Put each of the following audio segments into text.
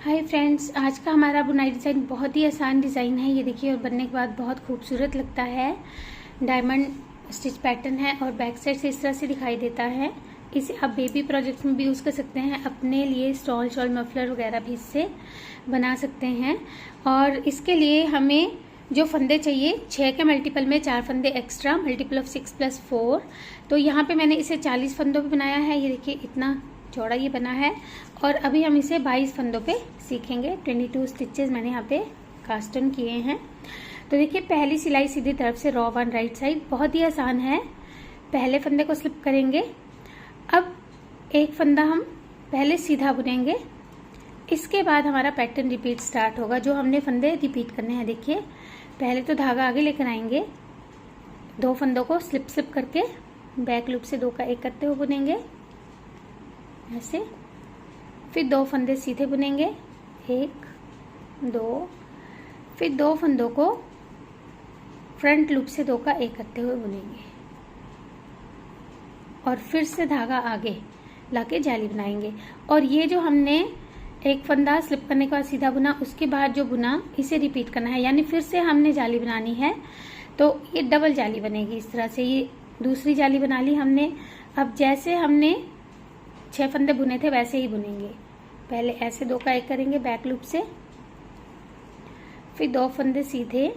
Hi friends, आज का हमारा बुनाई डिज़ाइन बहुत ही आसान डिज़ाइन है। ये देखिए, और बनने के बाद बहुत खूबसूरत लगता है। डायमंड स्टिच पैटर्न है और बैक साइड से इस तरह से दिखाई देता है। इसे आप बेबी प्रोजेक्ट में भी यूज़ कर सकते हैं। अपने लिए स्टॉल शॉल मफलर वगैरह भी इससे बना सकते हैं। और इसके लिए हमें जो फंदे चाहिए, 6 के मल्टीपल में 4 फंदे एक्स्ट्रा, मल्टीपल ऑफ 6 + 4। तो यहाँ पे मैंने इसे 40 फंदों पे बनाया है। ये देखिए, इतना चौड़ा ये बना है। और अभी हम इसे 22 फंदों पे सीखेंगे। 22 स्टिचेस मैंने यहाँ पे कास्ट ऑन किए हैं। तो देखिए, पहली सिलाई सीधी तरफ से रॉ 1 राइट साइड, बहुत ही आसान है। पहले फंदे को स्लिप करेंगे। अब एक फंदा हम पहले सीधा बुनेंगे, इसके बाद हमारा पैटर्न रिपीट स्टार्ट होगा। जो हमने फंदे रिपीट करने हैं, देखिए पहले तो धागा आगे लेकर आएंगे, 2 फंदों को स्लिप करके बैक लूप से 2 का 1 करते हुए बुनेंगे ऐसे। फिर 2 फंदे सीधे बुनेंगे, 1 2, फिर 2 फंदों को फ्रंट लूप से 2 का 1 करते हुए बुनेंगे और फिर से धागा आगे लाके जाली बनाएंगे। और ये जो हमने एक फंदा स्लिप करने के बाद सीधा बुना, उसके बाद जो बुना, इसे रिपीट करना है। यानी फिर से हमने जाली बनानी है, तो ये डबल जाली बनेगी। इस तरह से ये दूसरी जाली बना ली हमने। अब जैसे हमने 6 फंदे बुने थे वैसे ही बुनेंगे। पहले ऐसे 2 का 1 करेंगे बैक लूप से, फिर 2 फंदे सीधे,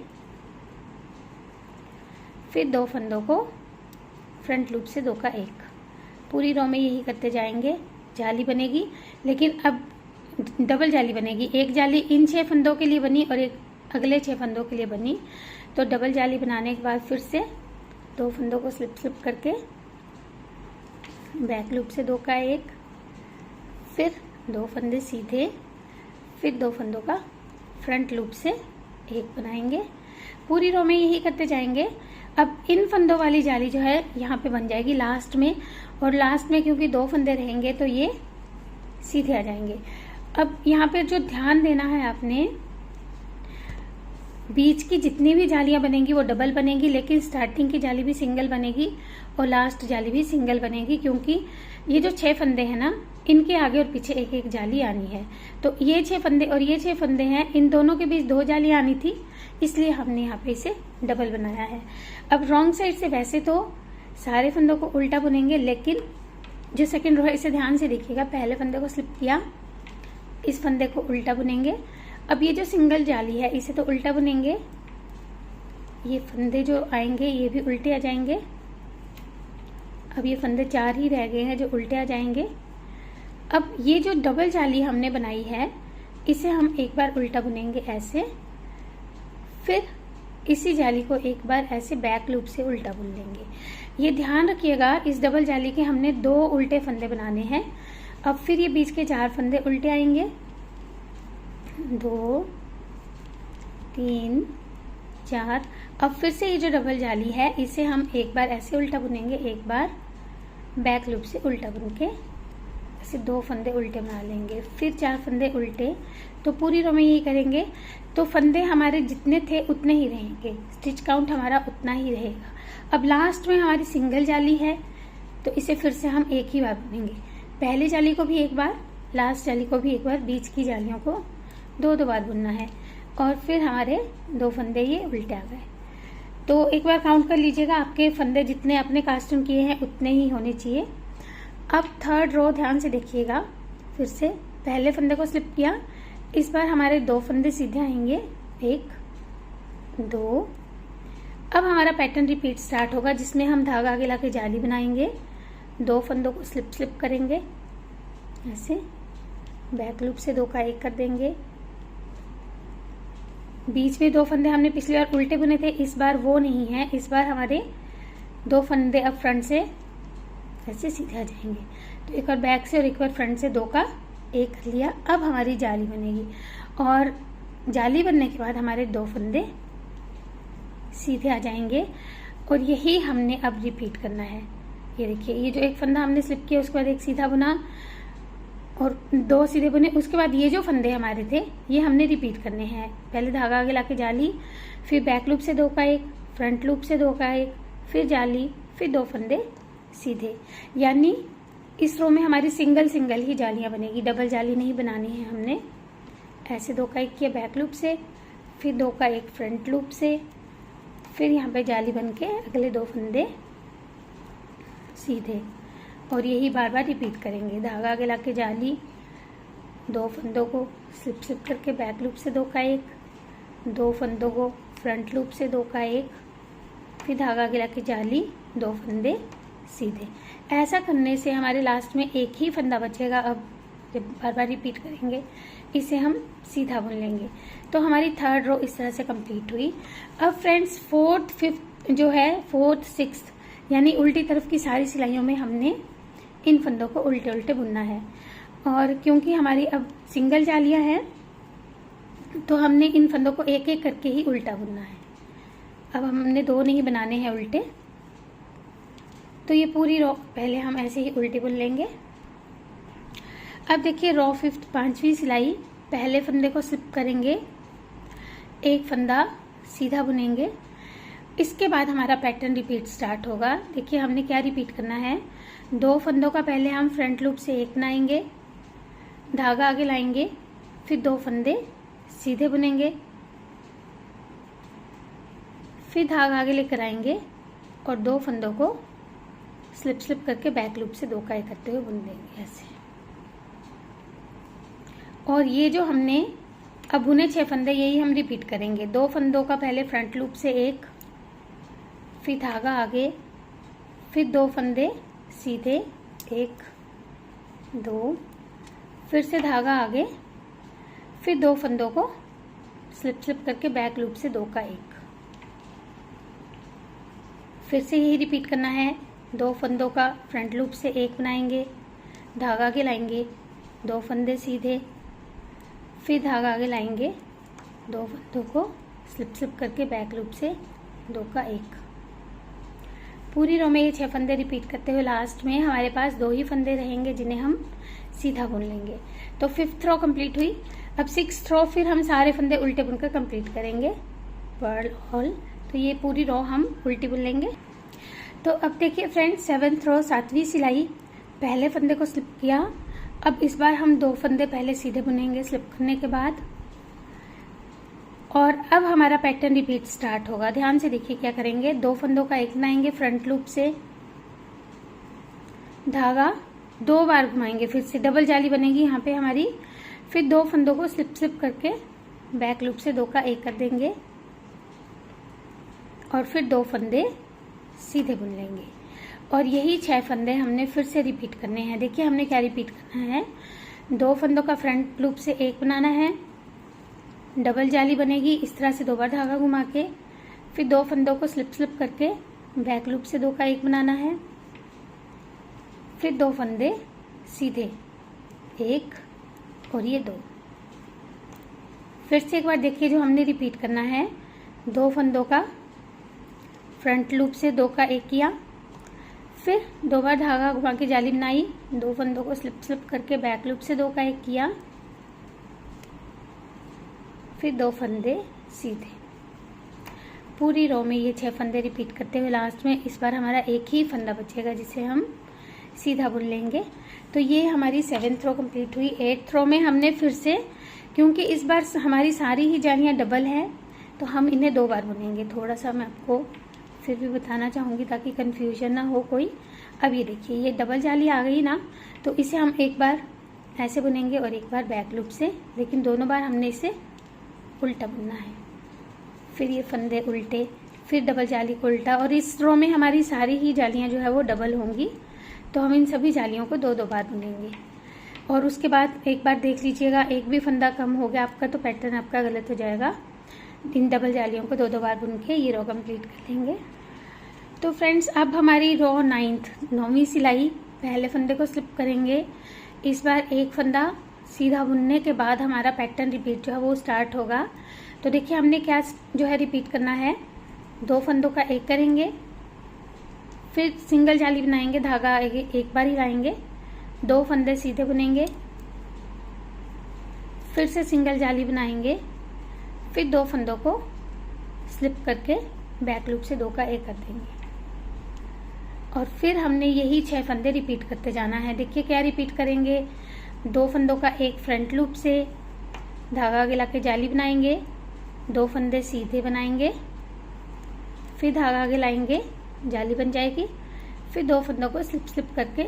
फिर 2 फंदों को फ्रंट लूप से 2 का 1। पूरी रो में यही करते जाएंगे। जाली बनेगी, लेकिन अब डबल जाली बनेगी। एक जाली इन 6 फंदों के लिए बनी और एक अगले 6 फंदों के लिए बनी। तो डबल जाली बनाने के बाद फिर से 2 फंदों को स्लिप करके बैक लूप से 2 का 1, फिर 2 फंदे सीधे, फिर 2 फंदों का फ्रंट लूप से 1 बनाएंगे। पूरी रो में यही करते जाएंगे। अब इन फंदों वाली जाली जो है यहाँ पे बन जाएगी लास्ट में, और लास्ट में क्योंकि 2 फंदे रहेंगे तो ये सीधे आ जाएंगे। अब यहाँ पे जो ध्यान देना है आपने, बीच की जितनी भी जालियां बनेंगी वो डबल बनेगी, लेकिन स्टार्टिंग की जाली भी सिंगल बनेगी और लास्ट जाली भी सिंगल बनेगी, क्योंकि ये जो 6 फंदे हैं ना, इनके आगे और पीछे एक एक जाली आनी है। तो ये 6 फंदे और ये 6 फंदे हैं, इन दोनों के बीच 2 जालियां आनी थी, इसलिए हमने यहाँ पे इसे डबल बनाया है। अब रॉन्ग साइड से वैसे तो सारे फंदों को उल्टा बुनेंगे, लेकिन जो सेकेंड रो है इसे ध्यान से देखिएगा। पहले फंदे को स्लिप किया, इस फंदे को उल्टा बुनेंगे। अब ये जो सिंगल जाली है इसे तो उल्टा बुनेंगे, ये फंदे जो आएंगे ये भी उल्टे आ जाएंगे। अब ये फंदे 4 ही रह गए हैं जो उल्टे आ जाएंगे। अब ये जो डबल जाली हमने बनाई है इसे हम एक बार उल्टा बुनेंगे ऐसे, फिर इसी जाली को एक बार ऐसे बैक लूप से उल्टा बुन लेंगे। ये ध्यान रखिएगा, इस डबल जाली के हमने 2 उल्टे फंदे बनाने हैं। अब फिर ये बीच के 4 फंदे उल्टे आएंगे, 2 3 4। अब फिर से ये जो डबल जाली है इसे हम एक बार ऐसे उल्टा बुनेंगे, एक बार बैक लूप से उल्टा बुन के ऐसे 2 फंदे उल्टे बना लेंगे, फिर 4 फंदे उल्टे। तो पूरी रो में यही करेंगे। तो फंदे हमारे जितने थे उतने ही रहेंगे, स्टिच काउंट हमारा उतना ही रहेगा। अब लास्ट में हमारी सिंगल जाली है, तो इसे फिर से हम एक ही बार बुनेंगे। पहली जाली को भी एक बार, लास्ट जाली को भी एक बार, बीच की जालियों को 2 बार बुनना है। और फिर हमारे 2 फंदे ये उल्टे आ गए। तो एक बार काउंट कर लीजिएगा, आपके फंदे जितने आपने कास्ट ऑन किए हैं उतने ही होने चाहिए। अब थर्ड रो ध्यान से देखिएगा। फिर से पहले फंदे को स्लिप किया, इस बार हमारे 2 फंदे सीधे आएंगे, 1 2। अब हमारा पैटर्न रिपीट स्टार्ट होगा, जिसमें हम धागा आगे लाके जाली बनाएंगे, 2 फंदों को स्लिप करेंगे ऐसे, बैक लूप से 2 का 1 कर देंगे। बीच में 2 फंदे हमने पिछली बार उल्टे बुने थे, इस बार वो नहीं है। इस बार हमारे 2 फंदे अब फ्रंट से ऐसे सीधे आ जाएंगे। तो एक बार बैक से और एक बार फ्रंट से 2 का 1 कर लिया। अब हमारी जाली बनेगी, और जाली बनने के बाद हमारे 2 फंदे सीधे आ जाएंगे। और यही हमने अब रिपीट करना है। ये देखिए, ये जो एक फंदा हमने स्लिप किया, उसके बाद एक सीधा बुना और 2 सीधे बुने। उसके बाद ये जो फंदे हमारे थे ये हमने रिपीट करने हैं। पहले धागा आगे लाके जाली, फिर बैक लूप से 2 का 1, फ्रंट लूप से 2 का 1, फिर जाली, फिर 2 फंदे सीधे। यानी इस रो में हमारी सिंगल ही जालियां बनेगी, डबल जाली नहीं बनानी है हमने। ऐसे 2 का 1 किया बैक लूप से, फिर 2 का 1 फ्रंट लूप से, फिर यहाँ पे जाली बन के अगले 2 फंदे सीधे, और यही बार बार रिपीट करेंगे। धागा आगे ला के जाली, 2 फंदों को स्लिप करके बैक लूप से 2 का 1, 2 फंदों को फ्रंट लूप से 2 का 1, फिर धागा आगे ला के जाली, 2 फंदे सीधे। ऐसा करने से हमारे लास्ट में एक ही फंदा बचेगा। अब जब बार बार रिपीट करेंगे इसे हम सीधा बुन लेंगे। तो हमारी 3rd रो इस तरह से कंप्लीट हुई। अब फ्रेंड्स 4th 5th जो है 4th 6th यानी उल्टी तरफ की सारी सिलाइयों में हमने इन फंदों को उल्टे उल्टे बुनना है। और क्योंकि हमारी अब सिंगल जालियां हैं तो हमने इन फंदों को एक एक करके ही उल्टा बुनना है। अब हमने 2 नहीं बनाने हैं उल्टे, तो ये पूरी रो पहले हम ऐसे ही उल्टी बुन लेंगे। अब देखिए रो 5th 5वीं सिलाई, पहले फंदे को स्लिप करेंगे, एक फंदा सीधा बुनेंगे। इसके बाद हमारा पैटर्न रिपीट स्टार्ट होगा। देखिए हमने क्या रिपीट करना है, 2 फंदों का पहले हम फ्रंट लूप से 1 बनाएंगे, धागा आगे लाएंगे, फिर 2 फंदे सीधे बुनेंगे, फिर धागा आगे लेकर आएंगे और 2 फंदों को स्लिप करके बैक लूप से 2 का 1 करते हुए बुन देंगे ऐसे। और ये जो हमने अब बुने 6 फंदे यही हम रिपीट करेंगे। 2 फंदों का पहले फ्रंट लूप से 1, फिर धागा आगे, फिर 2 फंदे सीधे 1 2, फिर से धागा आगे, फिर 2 फंदों को स्लिप करके बैक लूप से 2 का 1। फिर से यही रिपीट करना है। 2 फंदों का फ्रंट लूप से 1 बनाएंगे, धागा आगे लाएंगे, 2 फंदे सीधे, फिर धागा आगे लाएंगे, 2 फंदों को स्लिप करके बैक लूप से 2 का 1। पूरी रो में ये 6 फंदे रिपीट करते हुए लास्ट में हमारे पास 2 ही फंदे रहेंगे जिन्हें हम सीधा बुन लेंगे। तो 5th रो कंप्लीट हुई। अब 6th रो फिर हम सारे फंदे उल्टे बुनकर कंप्लीट करेंगे, पर्ल ऑल। तो ये पूरी रो हम उल्टी बुन लेंगे। तो अब देखिए फ्रेंड्स 7th रो 7वीं सिलाई, पहले फंदे को स्लिप किया। अब इस बार हम 2 फंदे पहले सीधे बुनेंगे स्लिप करने के बाद, और अब हमारा पैटर्न रिपीट स्टार्ट होगा। ध्यान से देखिए क्या करेंगे, 2 फंदों का 1 बनाएंगे फ्रंट लूप से, धागा 2 बार घुमाएंगे, फिर से डबल जाली बनेगी यहाँ पे हमारी, फिर 2 फंदों को स्लिप करके बैक लूप से 2 का 1 कर देंगे और फिर 2 फंदे सीधे बुन लेंगे। और यही 6 फंदे हमने फिर से रिपीट करने हैं। देखिए हमने क्या रिपीट करना है, 2 फंदों का फ्रंट लूप से 1 बनाना है, डबल जाली बनेगी, इस तरह से 2 बार धागा घुमा के, फिर 2 फंदों को स्लिप करके बैक लूप से 2 का 1 बनाना है, फिर 2 फंदे सीधे 1 और ये 2। फिर से एक बार देखिए जो हमने रिपीट करना है, 2 फंदों का फ्रंट लूप से 2 का 1 किया, फिर 2 बार धागा घुमा के जाली बनाई, 2 फंदों को स्लिप करके बैक लूप से 2 का 1 किया, फिर 2 फंदे सीधे। पूरी रो में ये 6 फंदे रिपीट करते हुए लास्ट में इस बार हमारा एक ही फंदा बचेगा जिसे हम सीधा बुन लेंगे। तो ये हमारी 7th रो कंप्लीट हुई। 8th रो में हमने फिर से, क्योंकि इस बार हमारी सारी ही जालियां डबल है तो हम इन्हें 2 बार बुनेंगे। थोड़ा सा मैं आपको फिर भी बताना चाहूँगी ताकि कन्फ्यूजन ना हो कोई। अब ये देखिए ये डबल जाली आ गई ना, तो इसे हम एक बार ऐसे बुनेंगे और एक बार बैक लूप से, लेकिन दोनों बार हमने इसे उल्टा बुनना है। फिर ये फंदे उल्टे, फिर डबल जाली को उल्टा, और इस रो में हमारी सारी ही जालियाँ जो है वो डबल होंगी, तो हम इन सभी जालियों को 2-2 बार बुनेंगे। और उसके बाद एक बार देख लीजिएगा, एक भी फंदा कम हो गया आपका तो पैटर्न आपका गलत हो जाएगा। इन डबल जालियों को 2-2 बार बुन के ये रो कंप्लीट कर लेंगे। तो फ्रेंड्स अब हमारी रो 9वीं सिलाई, पहले फंदे को स्लिप करेंगे, इस बार एक फंदा सीधा बुनने के बाद हमारा पैटर्न रिपीट जो है वो स्टार्ट होगा। तो देखिए हमने क्या जो है रिपीट करना है, 2 फंदों का 1 करेंगे, फिर सिंगल जाली बनाएंगे, धागा एक बार ही लाएंगे, 2 फंदे सीधे बुनेंगे, फिर से सिंगल जाली बनाएंगे, फिर 2 फंदों को स्लिप करके बैक लूप से 2 का 1 कर देंगे। और फिर हमने यही 6 फंदे रिपीट करते जाना है। देखिए क्या रिपीट करेंगे, 2 फंदों का 1 फ्रंट लूप से, धागा आगे लाके जाली बनाएंगे, 2 फंदे सीधे बनाएंगे, फिर धागा आगे लाएंगे, जाली बन जाएगी, फिर 2 फंदों को स्लिप करके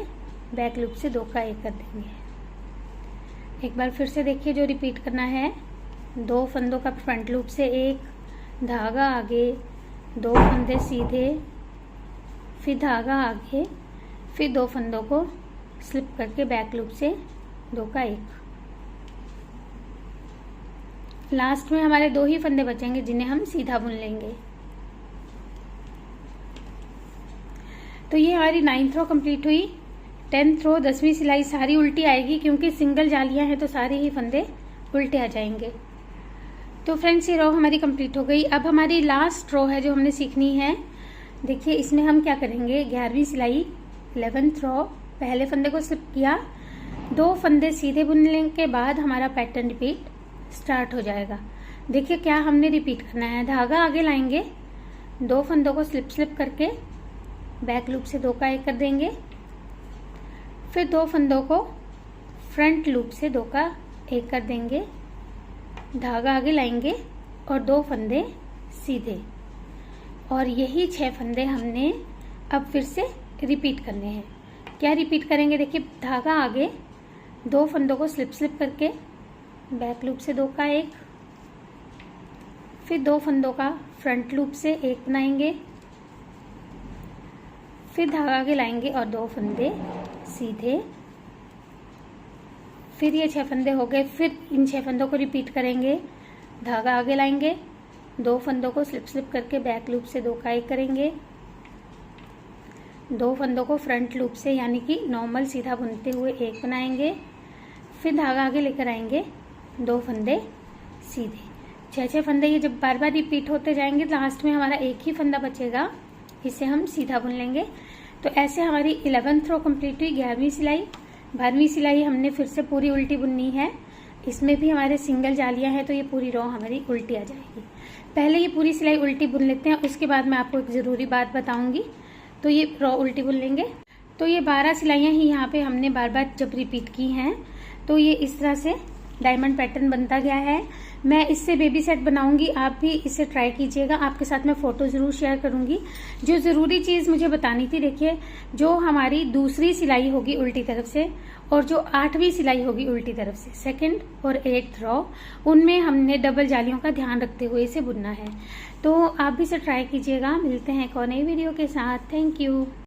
बैक लूप से 2 का 1 कर देंगे। एक बार फिर से देखिए जो रिपीट करना है, 2 फंदों का फ्रंट लूप से 1, धागा आगे, 2 फंदे सीधे, फिर धागा आगे, फिर 2 फंदों को स्लिप करके बैक लूप से 2 का 1। लास्ट में हमारे 2 ही फंदे बचेंगे जिन्हें हम सीधा बुन लेंगे। तो ये हमारी 9th रो कंप्लीट हुई। 10th रो 10वीं सिलाई सारी उल्टी आएगी क्योंकि सिंगल जालियां हैं तो सारे ही फंदे उल्टे आ जाएंगे। तो फ्रेंड्स ये रो हमारी कंप्लीट हो गई। अब हमारी लास्ट रो है जो हमने सीखनी है। देखिए इसमें हम क्या करेंगे, 11वीं सिलाई 11th रो पहले फंदे को स्लिप किया, 2 फंदे सीधे बुनने के बाद हमारा पैटर्न रिपीट स्टार्ट हो जाएगा। देखिए क्या हमने रिपीट करना है, धागा आगे लाएंगे, 2 फंदों को स्लिप करके बैक लूप से 2 का 1 कर देंगे, फिर 2 फंदों को फ्रंट लूप से 2 का 1 कर देंगे, धागा आगे लाएंगे और 2 फंदे सीधे, और यही 6 फंदे हमने अब फिर से रिपीट करने हैं। क्या रिपीट करेंगे, देखिए धागा आगे, 2 फंदों को स्लिप करके बैक लूप से 2 का 1, फिर 2 फंदों का फ्रंट लूप से 1 बनाएंगे, फिर धागा आगे लाएंगे और 2 फंदे सीधे, फिर ये 6 फंदे हो गए। फिर इन 6 फंदों को रिपीट करेंगे, धागा आगे लाएंगे, 2 फंदों को स्लिप करके बैक लूप से 2 का 1 करेंगे, 2 फंदों को फ्रंट लूप से यानी कि नॉर्मल सीधा बुनते हुए 1 बनाएंगे, फिर धागा आगे लेकर आएंगे, 2 फंदे सीधे। 6 फंदे ये जब बार बार रिपीट होते जाएंगे, लास्ट में हमारा 1 ही फंदा बचेगा, इसे हम सीधा बुन लेंगे। तो ऐसे हमारी 11th रो कंप्लीट हुई। 11वीं सिलाई, 12वीं सिलाई हमने फिर से पूरी उल्टी बुननी है। इसमें भी हमारे सिंगल जालियां हैं तो ये पूरी रो हमारी उल्टी आ जाएगी। पहले ये पूरी सिलाई उल्टी बुन लेते हैं, उसके बाद मैं आपको एक ज़रूरी बात बताऊंगी। तो ये रो उल्टी बुन लेंगे। तो ये 12 सिलाइयाँ ही यहाँ पे हमने बार बार जब रिपीट की हैं तो ये इस तरह से डायमंड पैटर्न बनता गया है। मैं इससे बेबी सेट बनाऊंगी, आप भी इसे ट्राई कीजिएगा। आपके साथ मैं फोटो जरूर शेयर करूंगी। जो जरूरी चीज मुझे बतानी थी, देखिए जो हमारी दूसरी सिलाई होगी उल्टी तरफ से और जो 8वीं सिलाई होगी उल्टी तरफ से, 2nd और 8th रो, उनमें हमने डबल जालियों का ध्यान रखते हुए इसे बुनना है। तो आप भी इसे ट्राई कीजिएगा। मिलते हैं एक और नई वीडियो के साथ। Thank you.